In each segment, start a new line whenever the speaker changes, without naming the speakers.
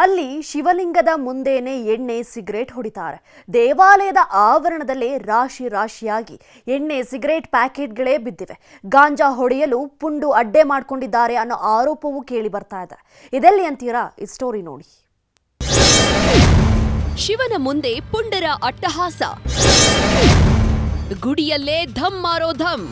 ಅಲ್ಲಿ ಶಿವಲಿಂಗದ ಮುಂದೇನೆ ಎಣ್ಣೆ ಸಿಗರೇಟ್ ಹೊಡಿತಾರೆ. ದೇವಾಲಯದ ಆವರಣದಲ್ಲೇ ರಾಶಿ ರಾಶಿಯಾಗಿ ಎಣ್ಣೆ ಸಿಗರೇಟ್ ಪ್ಯಾಕೆಟ್ಗಳೇ ಬಿದ್ದಿವೆ. ಗಾಂಜಾ ಹೊಡೆಯಲು ಪುಂಡು ಅಡ್ಡೆ ಮಾಡ್ಕೊಂಡಿದ್ದಾರೆ ಅನ್ನೋ ಆರೋಪವೂ ಕೇಳಿ ಬರ್ತಾ ಇದೆ. ಇದೆಲ್ಲಿ ಅಂತೀರಾ? ಈ ಸ್ಟೋರಿ ನೋಡಿ.
ಶಿವನ ಮುಂದೆ ಪುಂಡರ ಅಟ್ಟಹಾಸ, ಗುಡಿಯಲ್ಲೇ ಧಮ್ ಮಾರೋ ಧಮ್.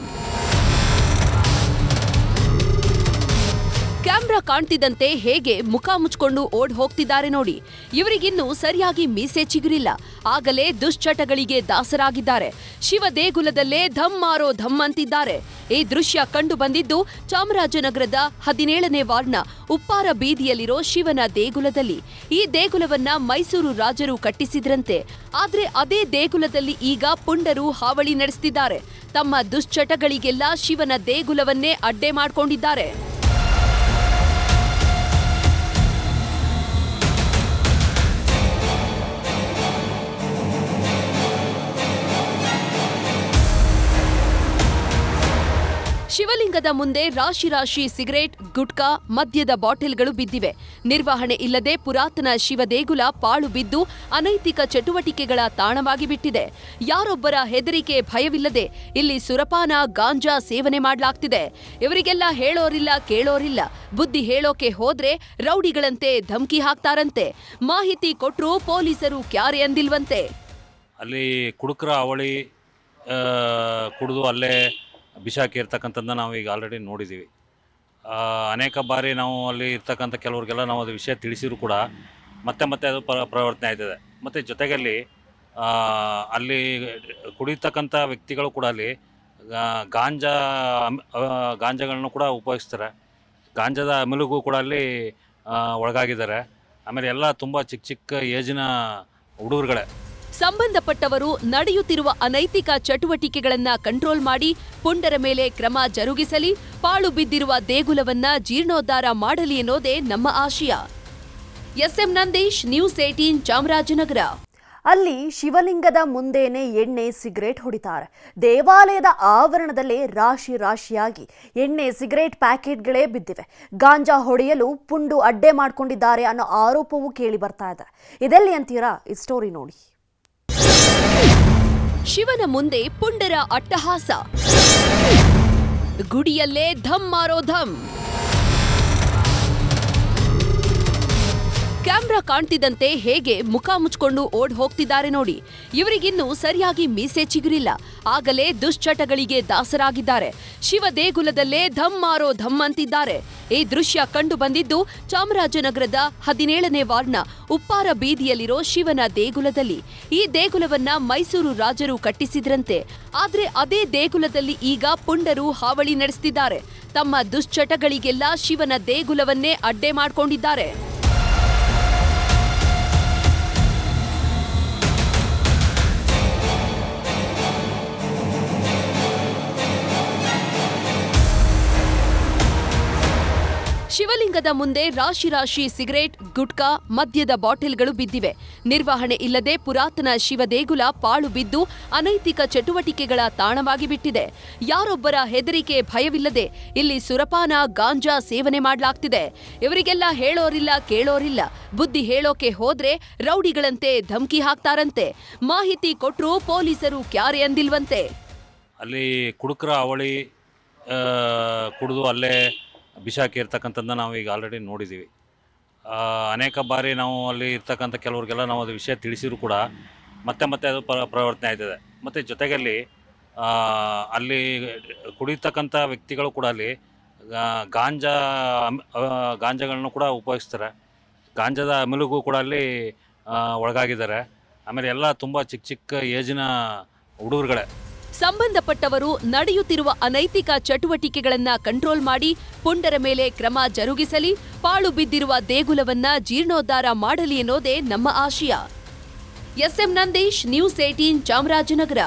ಕ್ಯಾಮ್ರಾ ಕಾಣ್ತಿದ್ದಂತೆ ಹೇಗೆ ಮುಖ ಮುಚ್ಕೊಂಡು ಓಡ್ ಹೋಗ್ತಿದ್ದಾರೆ ನೋಡಿ. ಇವರಿಗಿನ್ನೂ ಸರಿಯಾಗಿ ಮೀಸೆ ಚಿಗುರಿಲ್ಲ, ಆಗಲೇ ದುಶ್ಚಟಗಳಿಗೆ ದಾಸರಾಗಿದ್ದಾರೆ. ಶಿವ ದೇಗುಲದಲ್ಲೇ ಧಮ್ ಮಾರೋ ಧಮ್ ಅಂತಿದ್ದಾರೆ. ಈ ದೃಶ್ಯ ಕಂಡು ಬಂದಿದ್ದು ಚಾಮರಾಜನಗರದ 17ನೇ ವಾರ್ಡ್ನ ಉಪ್ಪಾರ ಬೀದಿಯಲ್ಲಿರೋ ಶಿವನ ದೇಗುಲದಲ್ಲಿ. ಈ ದೇಗುಲವನ್ನ ಮೈಸೂರು ರಾಜರು ಕಟ್ಟಿಸಿದ್ರಂತೆ. ಆದ್ರೆ ಅದೇ ದೇಗುಲದಲ್ಲಿ ಈಗ ಪುಂಡರು ಹಾವಳಿ ನಡೆಸ್ತಿದ್ದಾರೆ. ತಮ್ಮ ದುಶ್ಚಟಗಳಿಗೆಲ್ಲ ಶಿವನ ದೇಗುಲವನ್ನೇ ಅಡ್ಡೆ ಮಾಡ್ಕೊಂಡಿದ್ದಾರೆ. ಶಿವಲಿಂಗದ ಮುಂದೆ ರಾಶಿ ರಾಶಿ ಸಿಗರೇಟ್, ಗುಟ್ಕಾ, ಮದ್ಯದ ಬಾಟಲ್ಗಳು ಬಿದ್ದಿವೆ. ನಿರ್ವಹಣೆ ಇಲ್ಲದೆ ಪುರಾತನ ಶಿವ ದೇಗುಲ ಪಾಳು ಬಿದ್ದು ಅನೈತಿಕ ಚಟುವಟಿಕೆಗಳ ತಾಣವಾಗಿ ಬಿಟ್ಟಿದೆ. ಯಾರೊಬ್ಬರ ಹೆದರಿಕೆ ಭಯವಿಲ್ಲದೆ ಇಲ್ಲಿ ಸುರಪಾನ, ಗಾಂಜಾ ಸೇವನೆ ಮಾಡಲಾಗ್ತಿದೆ. ಇವರಿಗೆಲ್ಲ ಹೇಳೋರಿಲ್ಲ, ಕೇಳೋರಿಲ್ಲ. ಬುದ್ಧಿ ಹೇಳೋಕೆ ಹೋದ್ರೆ ರೌಡಿಗಳಂತೆ ಧಮಕಿ ಹಾಕ್ತಾರಂತೆ. ಮಾಹಿತಿ ಕೊಟ್ರೂ ಪೊಲೀಸರು ಕ್ಯಾರೆ ಅಂದಿಲ್ವಂತೆ.
ಅಲ್ಲಿ ಕುಡುಕರ ಅವಳಿ ಕುಡಿದು ಅಲ್ಲೇ ಬಿಸಾಕಿ ಇರ್ತಕ್ಕಂಥದ್ದನ್ನ ನಾವು ಈಗ ಆಲ್ರೆಡಿ ನೋಡಿದ್ದೀವಿ. ಅನೇಕ ಬಾರಿ ನಾವು ಅಲ್ಲಿ ಇರ್ತಕ್ಕಂಥ ಕೆಲವ್ರಿಗೆಲ್ಲ ನಾವು ಅದು ವಿಷಯ ತಿಳಿಸಿದ್ರು ಕೂಡ ಮತ್ತೆ ಅದು ಪ್ರವರ್ತನೆ ಆಯ್ತದೆ. ಮತ್ತು ಜೊತೆಗಲ್ಲಿ ಅಲ್ಲಿ ಕುಡಿತಕ್ಕಂಥ ವ್ಯಕ್ತಿಗಳು ಕೂಡ ಅಲ್ಲಿ ಗಾಂಜಾಗಳನ್ನು ಕೂಡ ಉಪಯೋಗಿಸ್ತಾರೆ. ಗಾಂಜಾದ ಅಮಲಿಗೂ ಕೂಡ ಅಲ್ಲಿ ಒಳಗಾಗಿದ್ದಾರೆ. ಆಮೇಲೆ ಎಲ್ಲ ತುಂಬ ಚಿಕ್ಕ ಏಜಿನ ಹುಡುಗರುಗಳೇ.
ಸಂಬಂಧಪಟ್ಟವರು ನಡೆಯುತ್ತಿರುವ ಅನೈತಿಕ ಚಟುವಟಿಕೆಗಳನ್ನ ಕಂಟ್ರೋಲ್ ಮಾಡಿ ಪುಂಡರ ಮೇಲೆ ಕ್ರಮ ಜರುಗಿಸಲಿ, ಪಾಳು ಬಿದ್ದಿರುವ ದೇಗುಲವನ್ನ ಜೀರ್ಣೋದ್ಧಾರ ಮಾಡಲಿ ಎನ್ನುವುದೇ ನಮ್ಮ ಆಶಯ. SM Nandish, news 18, Chamarajanagar.
ಅಲ್ಲಿ ಶಿವಲಿಂಗದ ಮುಂದೇನೆ ಎಣ್ಣೆ ಸಿಗರೇಟ್ ಹೊಡಿತಾರೆ. ದೇವಾಲಯದ ಆವರಣದಲ್ಲೇ ರಾಶಿ ರಾಶಿಯಾಗಿ ಎಣ್ಣೆ ಸಿಗರೇಟ್ ಪ್ಯಾಕೆಟ್ಗಳೇ ಬಿದ್ದಿವೆ. ಗಾಂಜಾ ಹೊಡೆಯಲು ಪುಂಡು ಅಡ್ಡೆ ಮಾಡ್ಕೊಂಡಿದ್ದಾರೆ ಅನ್ನೋ ಆರೋಪವೂ ಕೇಳಿ ಬರ್ತಾ ಇದೆ. ಇದೆಲ್ಲಿ ಅಂತೀರಾ? ಈ ಸ್ಟೋರಿ ನೋಡಿ.
ಶಿವನ ಮುಂದೆ ಪುಂಡರ ಅಟ್ಟಹಾಸ, ಗುಡಿಯಲ್ಲೇ ಧಮ್ ಮಾರೋ ಧಮ್. ಕ್ಯಾಮ್ರಾ ಕಾಣ್ತಿದ್ದಂತೆ ಹೇಗೆ ಮುಖ ಮುಚ್ಕೊಂಡು ಓಡ್ ಹೋಗ್ತಿದ್ದಾರೆ ನೋಡಿ. ಇವರಿಗಿನ್ನೂ ಸರಿಯಾಗಿ ಮೀಸೆ ಚಿಗುರಿಲ್ಲ, ಆಗಲೇ ದುಶ್ಚಟಗಳಿಗೆ ದಾಸರಾಗಿದ್ದಾರೆ. ಶಿವ ದೇಗುಲದಲ್ಲೇ ಧಮ್ ಮಾರೋ ಧಮ್ ಅಂತಿದ್ದಾರೆ. ಈ ದೃಶ್ಯ ಕಂಡು ಬಂದಿದ್ದು ಚಾಮರಾಜನಗರದ 17ನೇ ವಾರ್ಡ್ನ ಉಪ್ಪಾರ ಬೀದಿಯಲ್ಲಿರೋ ಶಿವನ ದೇಗುಲದಲ್ಲಿ. ಈ ದೇಗುಲವನ್ನ ಮೈಸೂರು ರಾಜರು ಕಟ್ಟಿಸಿದ್ರಂತೆ. ಆದ್ರೆ ಅದೇ ದೇಗುಲದಲ್ಲಿ ಈಗ ಪುಂಡರು ಹಾವಳಿ ನಡೆಸ್ತಿದ್ದಾರೆ. ತಮ್ಮ ದುಶ್ಚಟಗಳಿಗೆಲ್ಲ ಶಿವನ ದೇಗುಲವನ್ನೇ ಅಡ್ಡೆ ಮಾಡ್ಕೊಂಡಿದ್ದಾರೆ. ಶಿವಲಿಂಗದ ಮುಂದೆ ರಾಶಿ ರಾಶಿ ಸಿಗರೇಟ್, ಗುಟ್ಕಾ, ಮದ್ಯದ ಬಾಟಲ್ಗಳು ಬಿದ್ದಿವೆ. ನಿರ್ವಹಣೆ ಇಲ್ಲದೆ ಪುರಾತನ ಶಿವ ದೇಗುಲ ಪಾಳು ಬಿದ್ದು ಅನೈತಿಕ ಚಟುವಟಿಕೆಗಳ ತಾಣವಾಗಿ ಬಿಟ್ಟಿದೆ. ಯಾರೊಬ್ಬರ ಹೆದರಿಕೆ ಭಯವಿಲ್ಲದೆ ಇಲ್ಲಿ ಸುರಪಾನ, ಗಾಂಜಾ ಸೇವನೆ ಮಾಡಲಾಗ್ತಿದೆ. ಇವರಿಗೆಲ್ಲ ಹೇಳೋರಿಲ್ಲ, ಕೇಳೋರಿಲ್ಲ. ಬುದ್ಧಿ ಹೇಳೋಕೆ ಹೋದ್ರೆ ರೌಡಿಗಳಂತೆ ಧಮಕಿ ಹಾಕ್ತಾರಂತೆ. ಮಾಹಿತಿ ಕೊಟ್ರೂ ಪೊಲೀಸರು ಕ್ಯಾರೆ ಅಂದಿಲ್ವಂತೆ.
ಅಲ್ಲಿ ಕುಡುಕರ ಅವಳಿ ಕುಡಿದು ಅಲ್ಲೇ ಬಿಸಾಕಿ ಇರ್ತಕ್ಕಂಥದ್ದನ್ನ ನಾವು ಈಗ ಆಲ್ರೆಡಿ ನೋಡಿದ್ದೀವಿ. ಅನೇಕ ಬಾರಿ ನಾವು ಅಲ್ಲಿ ಇರ್ತಕ್ಕಂಥ ಕೆಲವ್ರಿಗೆಲ್ಲ ನಾವು ಅದು ವಿಷಯ ತಿಳಿಸಿದ್ರು ಕೂಡ ಮತ್ತೆ ಅದು ಪ್ರವರ್ತನೆ ಆಯ್ತದೆ. ಮತ್ತು ಜೊತೆಗಲ್ಲಿ ಅಲ್ಲಿ ಕುಡಿತಕ್ಕಂಥ ವ್ಯಕ್ತಿಗಳು ಕೂಡ ಅಲ್ಲಿ ಗಾಂಜಾಗಳನ್ನು ಕೂಡ ಉಪಯೋಗಿಸ್ತಾರೆ. ಗಾಂಜಾದ ಅಮಲಿಗೂ ಕೂಡ ಅಲ್ಲಿ ಒಳಗಾಗಿದ್ದಾರೆ. ಆಮೇಲೆ ಎಲ್ಲ ತುಂಬ ಚಿಕ್ಕ ಏಜಿನ ಹುಡುಗರುಗಳೇ.
ಸಂಬಂಧಪಟ್ಟವರು ನಡೆಯುತ್ತಿರುವ ಅನೈತಿಕ ಚಟುವಟಿಕೆಗಳನ್ನ ಕಂಟ್ರೋಲ್ ಮಾಡಿ ಪುಂಡರ ಮೇಲೆ ಕ್ರಮ ಜರುಗಿಸಲಿ, ಪಾಳು ಬಿದ್ದಿರುವ ದೇಗುಲವನ್ನ ಜೀರ್ಣೋದ್ಧಾರ ಮಾಡಲಿ ಎನ್ನುವುದೇ ನಮ್ಮ ಆಶಯ. SM Nandish, news 18, Chamarajanagar.